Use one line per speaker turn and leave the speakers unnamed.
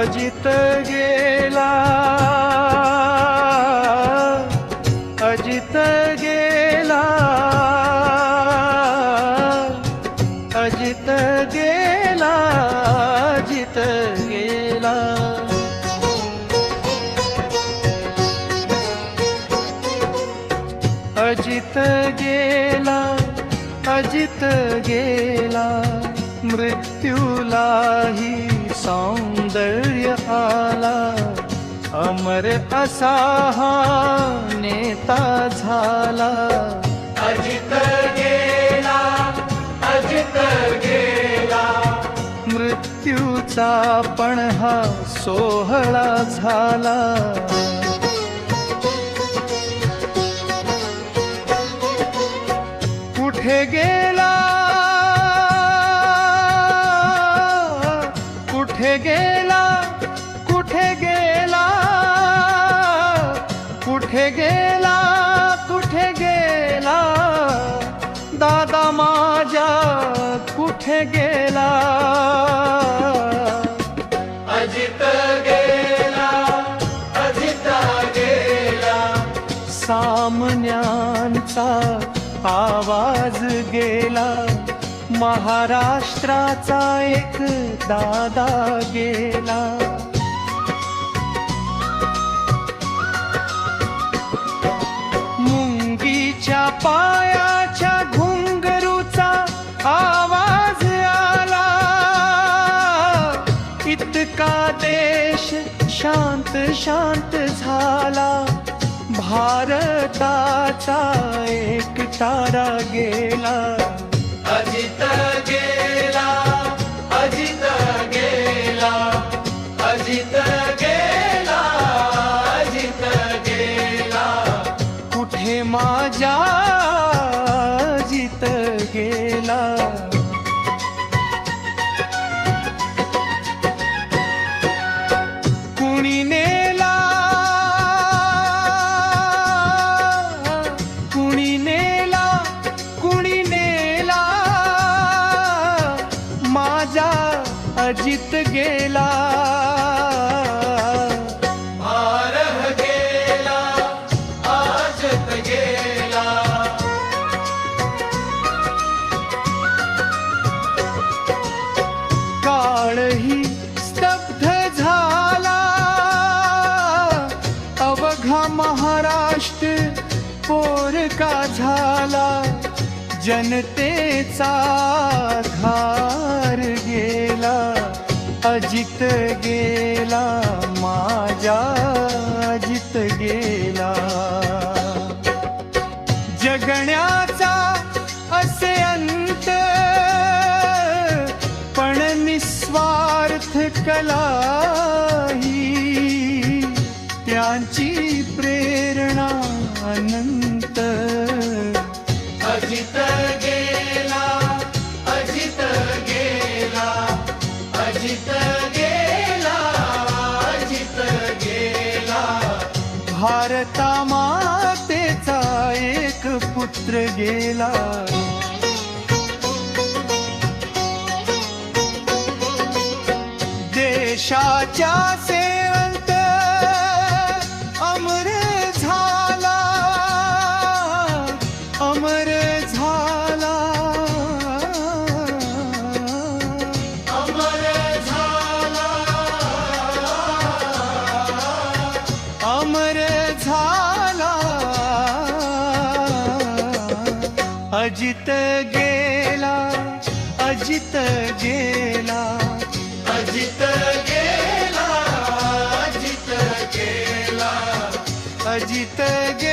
अजित गेला, अजित गेला, अजित गेला, अजित गेला. अजित गेला, अजित गेला, मृत्यूलाही सौंदर्य आला. अमर असा हा नेता झाला.
अजित गेला, अजित गेला,
मृत्यूचा पण हा सोहळा झाला. कुठे गेला, कुठे गेला, कुठे गेला, कुठे गेला, कुठे गेला, दादा माझ्या कुठे गेला.
अजित गेला, अजित गेला,
सामन्यांचा आवाज गेला. महाराष्ट्राचा एक दादा गेला. मुंगीच्या पायाच्या घुंगरूचा आवाज आला. इतका देश शांत शांत झाला. भारताचा एक तारा गेला.
अजित गेला, अजित गेला, अजित गेला, अजित गेला.
कुठे माझ्या अजित गेला. कुणी नेला, कुणी नेला, कुणी नेला, माझा अजित गेला.
भारह गेला, अजित गेला.
काळही स्तब्ध झाला. अवघा महाराष्ट्र पोरका झाला. जनतेचा धार गेला. अजित गेला, माझा अजित गेला. जगण्याचा असे अंत, पण निस्वार्थ कला ही त्यांची प्रेरणा अनंत.
अजित गेला, अजित गेला, अजित गेला, अजित गेला.
भारता मातेचा एक पुत्र गेला. देशाच्या सेवंत अमर झाला, अमर झाला,
अमर झाला,
अमर झाला. अजित गेला, अजित गेला,
अजित गेला, अजित गेला,
अजित गेला.